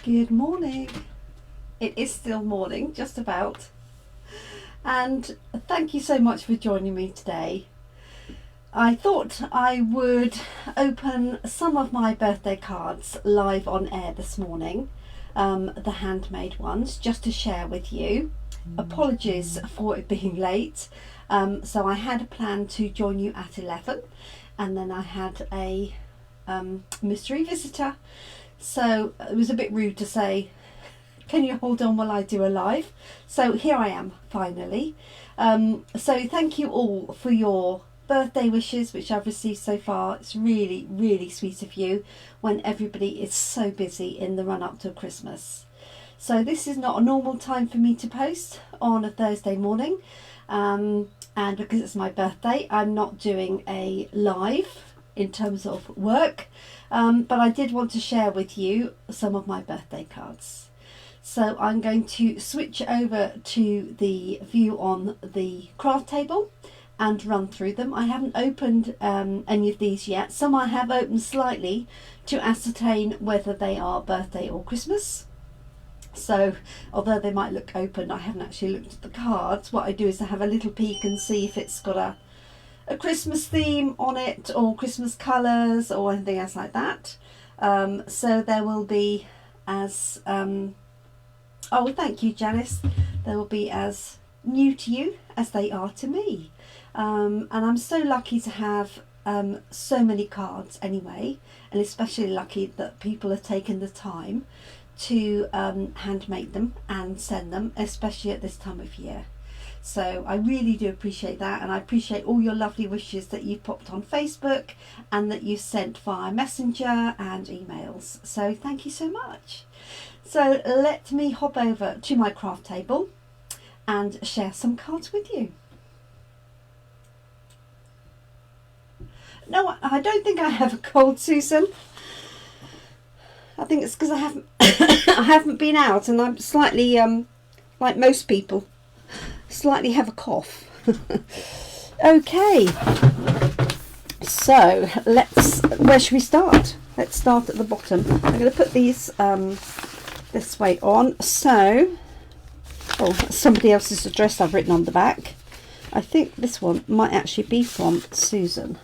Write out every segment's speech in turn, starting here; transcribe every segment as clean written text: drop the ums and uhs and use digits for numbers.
Good morning. It is still morning, just about. And thank you so much for joining me today. I thought I would open some of my birthday cards live on air this morning, the handmade ones, just to share with you. Apologies for it being late. So I had a plan to join you at 11, and then I had a mystery visitor. So it was a bit rude to say, can you hold on while I do a live? So here I am, finally. So thank you all for your birthday wishes, which I've received so far. It's really, really sweet of you when everybody is so busy in the run up to Christmas. So this is not a normal time for me to post on a Thursday morning. And because it's my birthday, I'm not doing a live in terms of work. But I did want to share with you some of my birthday cards. So I'm going to switch over to the view on the craft table and run through them. I haven't opened any of these yet. Some I have opened slightly to ascertain whether they are birthday or Christmas. So although they might look open, I haven't actually looked at the cards. What I do is I have a little peek and see if it's got a Christmas theme on it or Christmas colours or anything else like that. So there will be as oh, thank you, Janice. They will be as new to you as they are to me. And I'm so lucky to have so many cards anyway, and especially lucky that people have taken the time to hand make them and send them, especially at this time of year. So I really do appreciate that, and I appreciate all your lovely wishes that you've popped on Facebook and that you sent via Messenger and emails. So thank you so much. So let me hop over to my craft table and share some cards with you. No, I don't think I have a cold, Susan. I think it's because I haven't I haven't been out, and I'm slightly like most people, slightly have a cough. Okay, so where should we start? Let's start at the bottom. I'm going to put these this way on. So, oh, somebody else's address I've written on the back. I think this one might actually be from Susan,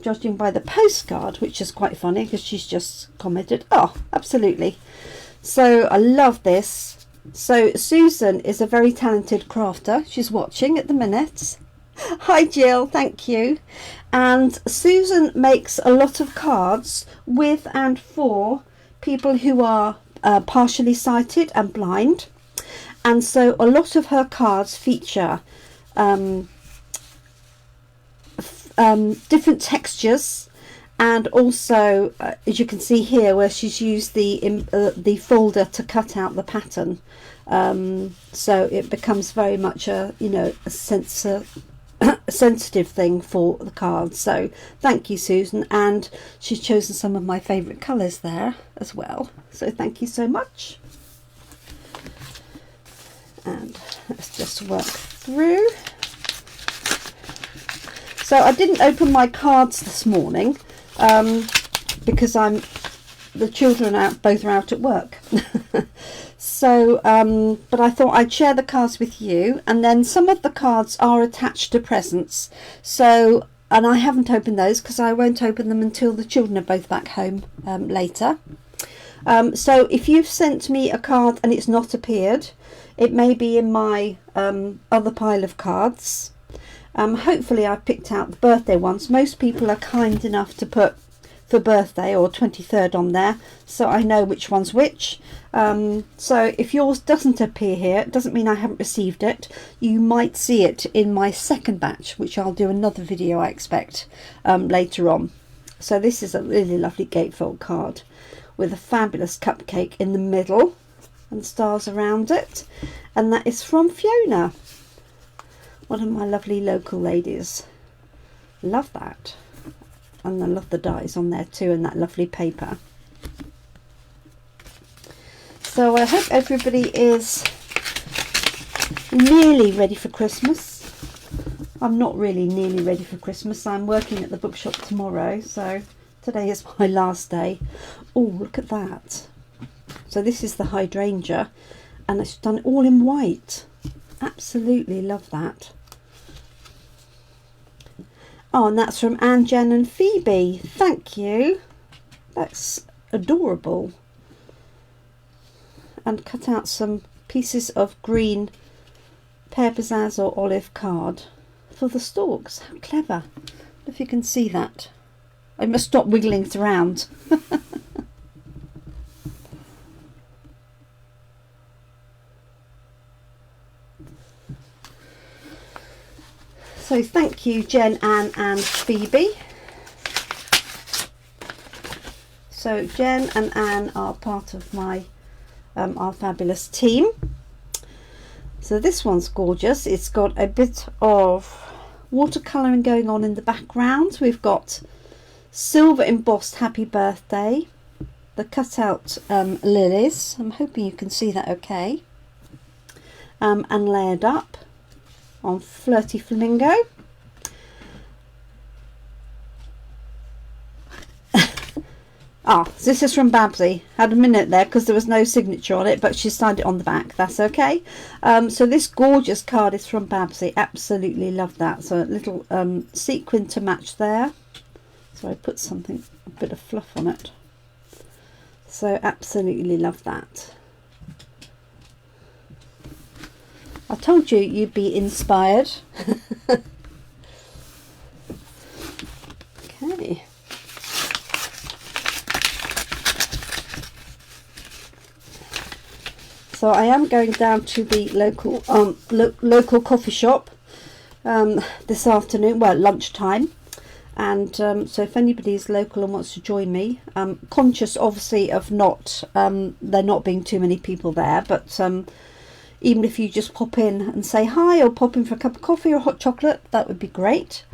judging by the postcard, which is quite funny because she's just commented, oh, absolutely. So I love this. So Susan is a very talented crafter. She's watching at the minute. Hi Jill, thank you. And Susan makes a lot of cards with and for people who are partially sighted and blind. And so a lot of her cards feature different textures, and also as you can see here where she's used the folder to cut out the pattern, so it becomes very much a sensitive thing for the cards. So thank you, Susan, and she's chosen some of my favorite colors there as well, so thank you so much. And let's just work through. So I didn't open my cards this morning because the children both are out at work. So but I thought I'd share the cards with you, and then some of the cards are attached to presents. So, and I haven't opened those because I won't open them until the children are both back home later. So if you've sent me a card and it's not appeared, it may be in my other pile of cards. Hopefully I picked out the birthday ones. Most people are kind enough to put for birthday or 23rd on there, so I know which one's which. So if yours doesn't appear here, it doesn't mean I haven't received it. You might see it in my second batch, which I'll do another video, I expect, later on. So this is a really lovely gatefold card with a fabulous cupcake in the middle and stars around it, and that is from Fiona, one of my lovely local ladies. Love that, and I love the dies on there too, and that lovely paper. So I hope everybody is nearly ready for Christmas. I'm not really nearly ready for Christmas. I'm working at the bookshop tomorrow, so today is my last day. Oh, look at that. So this is the hydrangea, and it's done it all in white. Absolutely love that. Oh, and that's from Anne, Jen and Phoebe. Thank you. That's adorable. And cut out some pieces of green pear pizzazz or olive card for the stalks. How clever. If you can see that. I must stop wiggling it around. So thank you, Jen, Anne and Phoebe. So Jen and Anne are part of my our fabulous team. So this one's gorgeous. It's got a bit of watercolouring going on in the background. We've got silver embossed happy birthday, the cutout lilies. I'm hoping you can see that okay. And layered up on Flirty Flamingo. This is from Babsy. Had a minute there because there was no signature on it, but she signed it on the back. That's okay. So this gorgeous card is from Babsy. Absolutely love that. So a little sequin to match there. So I put something, a bit of fluff on it. So absolutely love that. I told you you'd be inspired. Okay. So I am going down to the local coffee shop this afternoon, well, lunchtime. And so if anybody's local and wants to join me, conscious obviously of there not being too many people there, but even if you just pop in and say hi or pop in for a cup of coffee or hot chocolate, that would be great.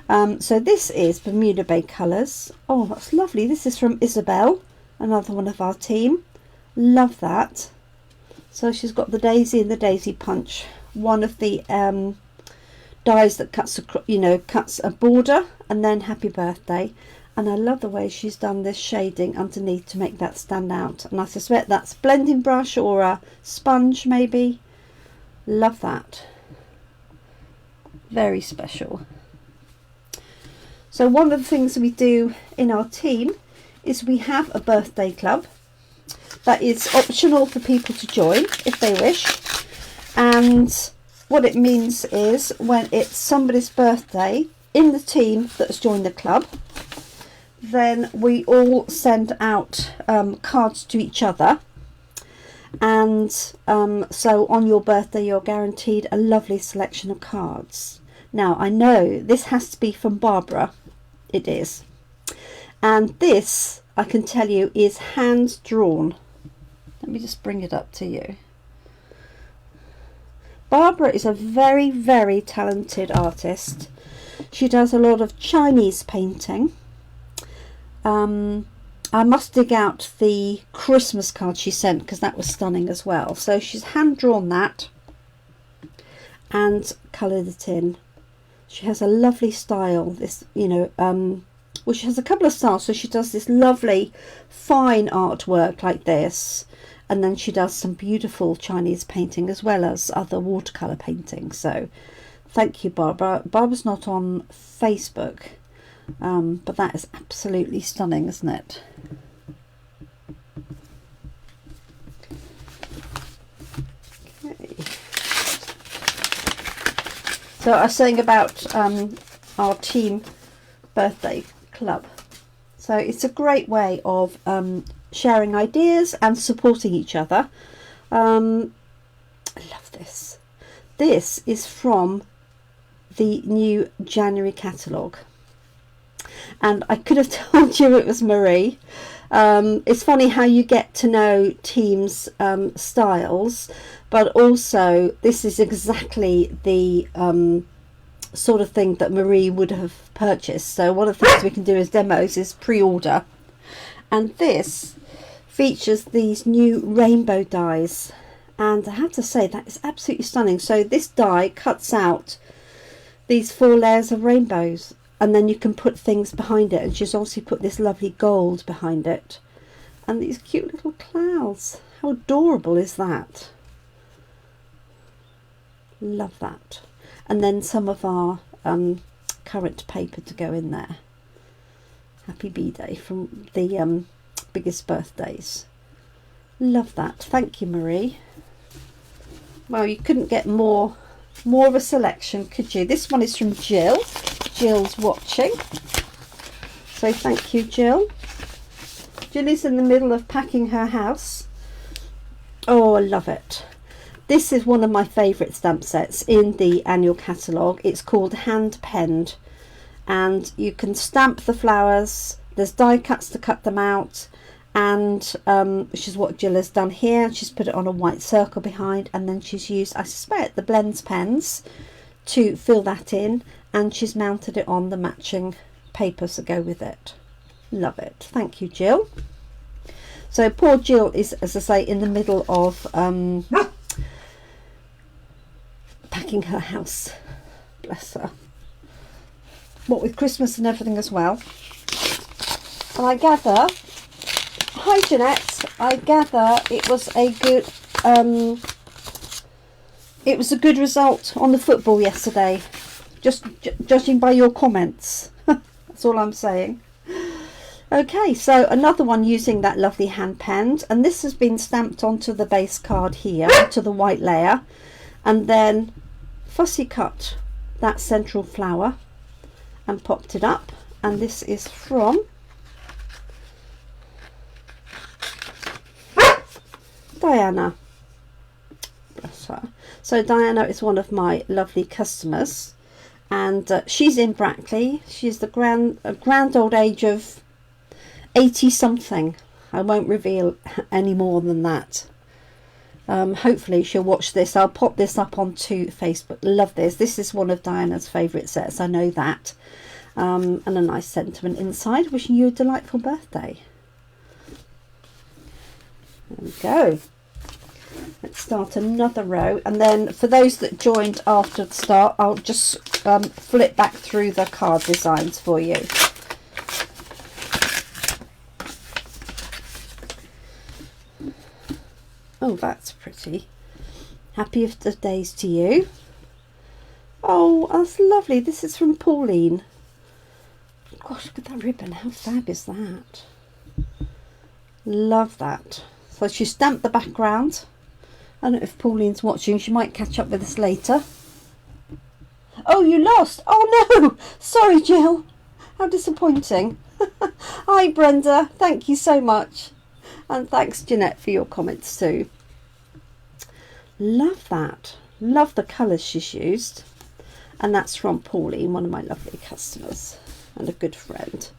So this is Bermuda Bay Colours. Oh, that's lovely. This is from Isabel, another one of our team. Love that. So she's got the daisy and the daisy punch. One of the dies that cuts a border, and then happy birthday. And I love the way she's done this shading underneath to make that stand out. And I suspect that's blending brush or a sponge maybe. Love that. Very special. So one of the things we do in our team is we have a birthday club that is optional for people to join if they wish. And what it means is when it's somebody's birthday in the team that's joined the club, then we all send out cards to each other. And so on your birthday you're guaranteed a lovely selection of cards. Now I know this has to be from Barbara. It is. And this, I can tell you, is hand drawn. Let me just bring it up to you. Barbara is a very, very talented artist. She does a lot of Chinese painting. I must dig out the Christmas card she sent because that was stunning as well. So she's hand drawn that and coloured it in. She has a lovely style. This, well, she has a couple of styles. So she does this lovely fine artwork like this, and then she does some beautiful Chinese painting as well as other watercolour painting. So thank you, Barbara. Barbara's not on Facebook, but that is absolutely stunning, isn't it? Okay. So I was saying about our team birthday club. So it's a great way of sharing ideas and supporting each other. I love this. This is from the new January catalogue, and I could have told you it was Marie. It's funny how you get to know teams' styles, but also this is exactly the sort of thing that Marie would have purchased. So one of the things we can do as demos is pre-order, and this features these new rainbow dies, and I have to say that is absolutely stunning. So this die cuts out these 4 layers of rainbows, and then you can put things behind it, and she's also put this lovely gold behind it. And these cute little clouds. How adorable is that? Love that. And then some of our current paper to go in there. Happy B-Day from the biggest birthdays. Love that. Thank you, Marie. Well, you couldn't get more of a selection, could you? This one is from Jill. Jill's watching. So thank you, Jill. Jill is in the middle of packing her house. Oh, I love it. This is one of my favourite stamp sets in the annual catalogue. It's called Hand Penned, and you can stamp the flowers. There's die cuts to cut them out, and which is what Jill has done here. She's put it on a white circle behind, and then she's used, I suspect, the blends pens to fill that in, and she's mounted it on the matching papers that go with it. Love it. Thank you, Jill. So poor Jill is, as I say, in the middle of packing her house. Bless her. What with Christmas and everything as well. And I gather, hi Jeanette, I gather it was a good result on the football yesterday, just judging by your comments. That's all I'm saying. Okay, so another one using that lovely hand penned, and this has been stamped onto the base card here, to the white layer, and then fussy cut that central flower and popped it up. And this is from Diana. Bless her. So Diana is one of my lovely customers, and she's in Brackley. She's the grand old age of 80 something. I won't reveal any more than that. Hopefully she'll watch this. I'll pop this up onto Facebook. Love this. This is one of Diana's favourite sets, I know that. And a nice sentiment inside, wishing you a delightful birthday. There we go. Let's start another row, and then for those that joined after the start, I'll just flip back through the card designs for you. Oh, that's pretty. Happiest of days to you. Oh, that's lovely. This is from Pauline. Gosh, look at that ribbon. How fab is that? Love that. So she stamped the background. I don't know if Pauline's watching. She might catch up with us later. Oh, you lost. Oh, no. Sorry, Jill. How disappointing. Hi, Brenda. Thank you so much. And thanks, Jeanette, for your comments too. Love that. Love the colours she's used. And that's from Pauline, one of my lovely customers and a good friend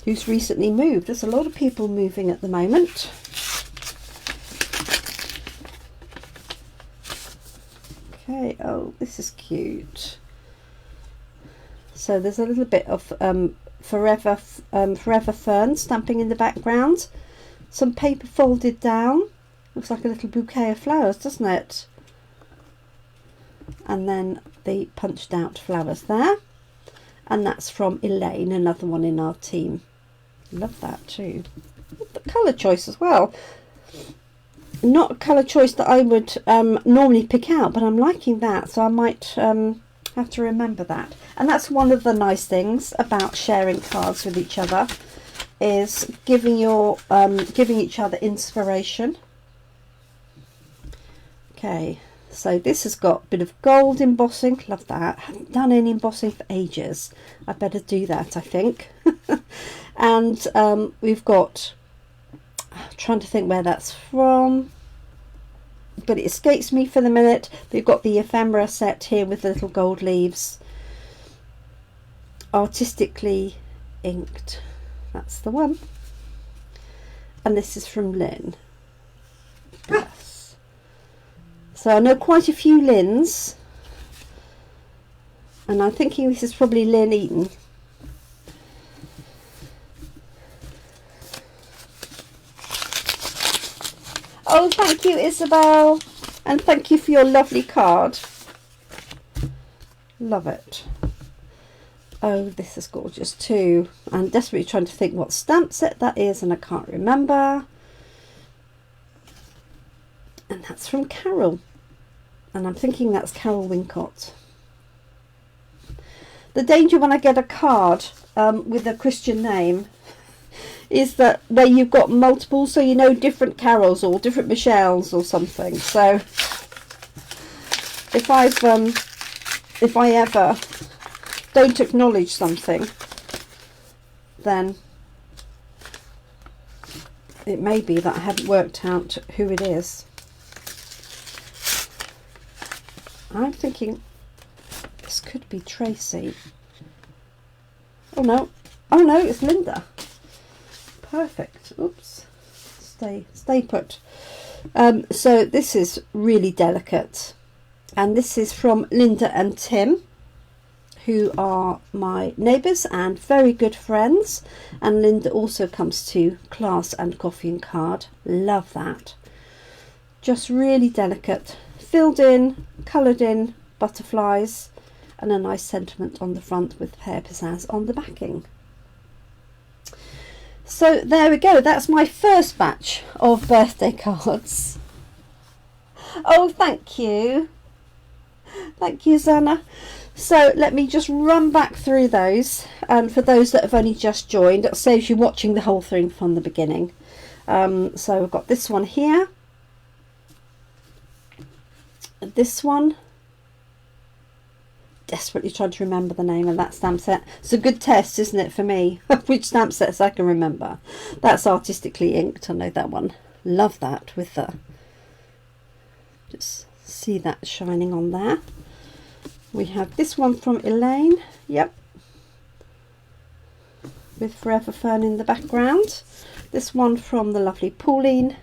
who's recently moved. There's a lot of people moving at the moment. Okay, oh, this is cute. So there's a little bit of Forever Fern stamping in the background. Some paper folded down. Looks like a little bouquet of flowers, doesn't it? And then the punched out flowers there. And that's from Elaine, another one in our team. Love that too. The colour choice as well. Not a colour choice that I would normally pick out, but I'm liking that, so I might have to remember that. And that's one of the nice things about sharing cards with each other, is giving each other inspiration. Okay, so this has got a bit of gold embossing. Love that. Haven't done any embossing for ages. I better do that, I think. And we've got, I'm trying to think where that's from, but it escapes me for the minute. We've got the ephemera set here with the little gold leaves, artistically inked. That's the one. And this is from Lynn. Yes. So I know quite a few Lynns, and I'm thinking this is probably Lynn Eaton. Oh, thank you, Isabel, and thank you for your lovely card. Love it. Oh, this is gorgeous too. I'm desperately trying to think what stamp set that is, and I can't remember. And that's from Carol. And I'm thinking that's Carol Wincott. The danger when I get a card with a Christian name is that where you've got multiple, so you know, different Carols or different Michelles or something. So if I ever don't acknowledge something, then it may be that I haven't worked out who it is. I'm thinking this could be Tracy. Oh no, it's Linda. Perfect. Oops, stay put. So this is really delicate, and this is from Linda and Tim, who are my neighbours and very good friends, and Linda also comes to class and coffee and card. Love that. Just really delicate, filled in, coloured in butterflies, and a nice sentiment on the front with pear pizzazz on the backing. So there we go, that's my first batch of birthday cards. Oh, thank you Zana. So let me just run back through those, and for those that have only just joined, it saves you watching the whole thing from the beginning. So we've got this one here, this one, desperately trying to remember the name of that stamp set. It's a good test, isn't it, for me, which stamp sets I can remember. That's artistically inked, I know that one. Love that with the, just see that shining on there. We have this one from Elaine, yep, with Forever Fern in the background. This one from the lovely Pauline.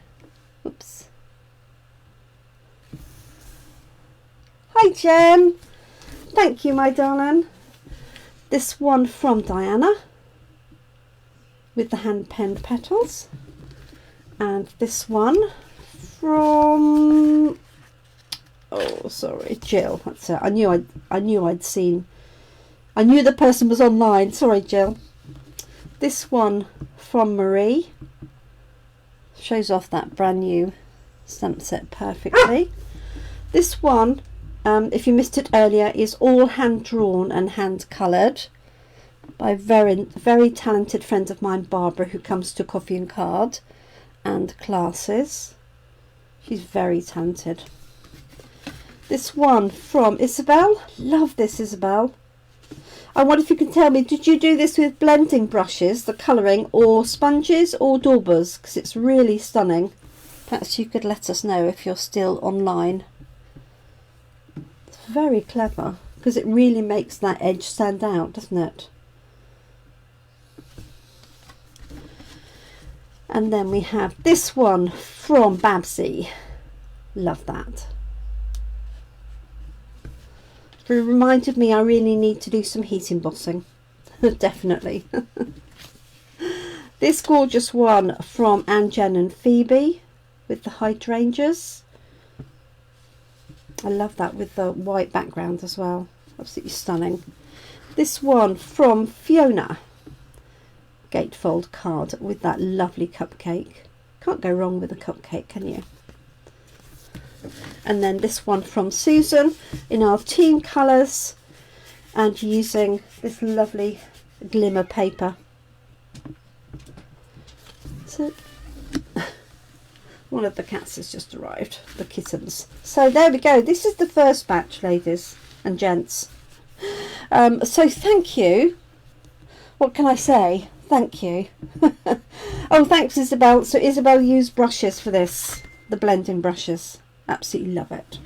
Oops. Hi Jem, thank you my darling. This one from Diana with the hand penned petals, and this one from, oh sorry, Jill. That's it. I knew the person was online. Sorry Jill. This one from Marie, shows off that brand new stamp set perfectly. This one, if you missed it earlier, is all hand drawn and hand coloured by a very talented friend of mine, Barbara, who comes to coffee and card and classes. She's very talented. This one from Isabel. Love this, Isabel. I wonder if you can tell me, did you do this with blending brushes, the colouring, or sponges or daubers? Because it's really stunning. Perhaps you could let us know if you're still online. It's very clever, because it really makes that edge stand out, doesn't it? And then we have this one from Babsy. Love that. It reminded me I really need to do some heat embossing. Definitely. This gorgeous one from Anne, Jen and Phoebe with the hydrangeas. I love that with the white background as well. Absolutely stunning. This one from Fiona. Gatefold card with that lovely cupcake. Can't go wrong with a cupcake, can you? And then this one from Susan in our team colours, and using this lovely glimmer paper. So one of the cats has just arrived, the kittens. So there we go, this is the first batch, ladies and gents. So thank you. What can I say? Thank you. Oh, thanks Isabel. So Isabel used brushes for this, the blending brushes. Absolutely love it.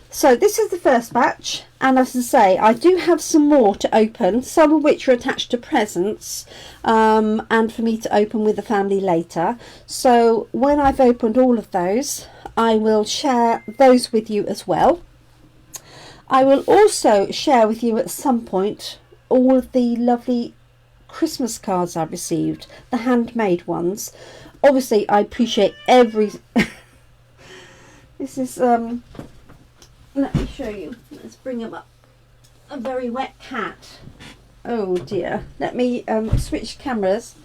So this is the first batch, and as I say, I do have some more to open, some of which are attached to presents, and for me to open with the family later. So when I've opened all of those, I will share those with you as well. I will also share with you at some point all of the lovely Christmas cards I've received, the handmade ones. Obviously I appreciate every this is let me show you, let's bring them up. a very wet cat. Oh dear. Let me switch cameras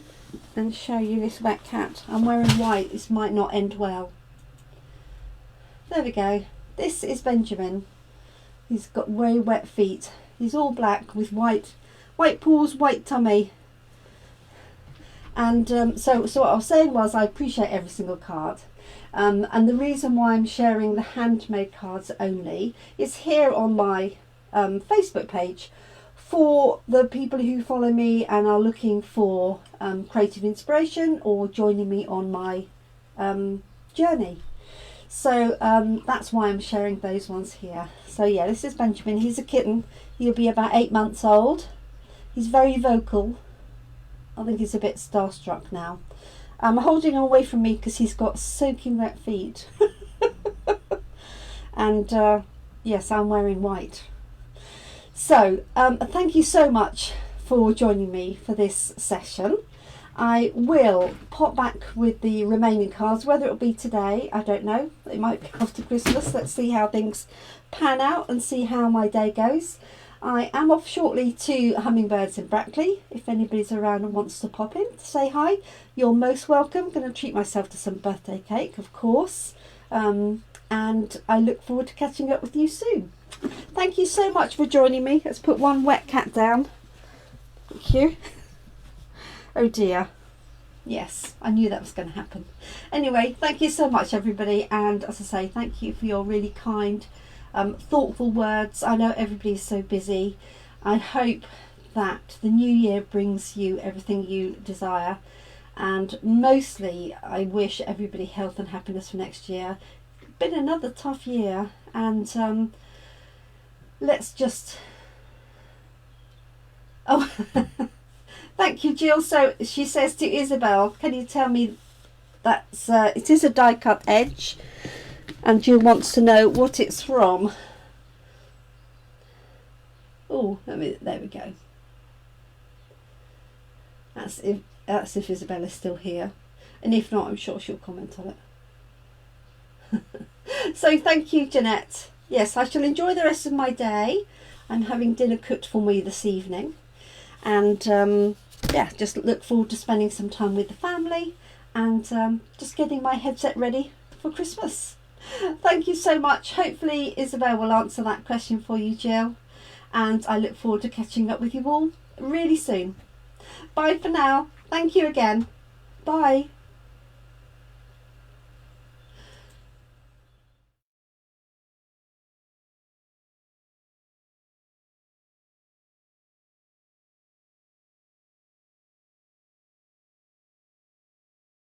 and show you this wet cat. I'm wearing white. This might not end well. There we go. This is Benjamin. He's got very wet feet. He's all black with white paws, white tummy. And so what I was saying was I appreciate every single card. And the reason why I'm sharing the handmade cards only is here on my Facebook page for the people who follow me and are looking for creative inspiration or joining me on my journey. So that's why I'm sharing those ones here. So yeah, this is Benjamin. He's a kitten. He'll be about 8 months old. He's very vocal. I think he's a bit starstruck now. I'm holding him away from me because he's got soaking wet feet. And yes, I'm wearing white. So thank you so much for joining me for this session. I will pop back with the remaining cards, whether it'll be today, I don't know. It might be after Christmas. Let's see how things pan out and see how my day goes. I am off shortly to Hummingbirds in Brackley. If anybody's around and wants to pop in to say hi, you're most welcome. I'm going to treat myself to some birthday cake, of course. And I look forward to catching up with you soon. Thank you so much for joining me. Let's put one wet cat down. Thank you. Oh dear. Yes, I knew that was going to happen. Anyway, thank you so much, everybody. And as I say, thank you for your really kind, thoughtful words. I know everybody's so busy. I hope that the new year brings you everything you desire. And mostly, I wish everybody health and happiness for next year. It's been another tough year. And let's just... Oh... Thank you, Jill. So she says to Isabel, can you tell me that's it is a die cut edge, and Jill wants to know what it's from. Oh, there we go. That's if Isabel is still here, and if not, I'm sure she'll comment on it. So thank you, Jeanette. Yes, I shall enjoy the rest of my day. I'm having dinner cooked for me this evening, and yeah, just look forward to spending some time with the family and just getting my headset ready for Christmas. Thank you so much. Hopefully Isabel will answer that question for you, Jill, and I look forward to catching up with you all really soon. Bye for now. Thank you again. Bye.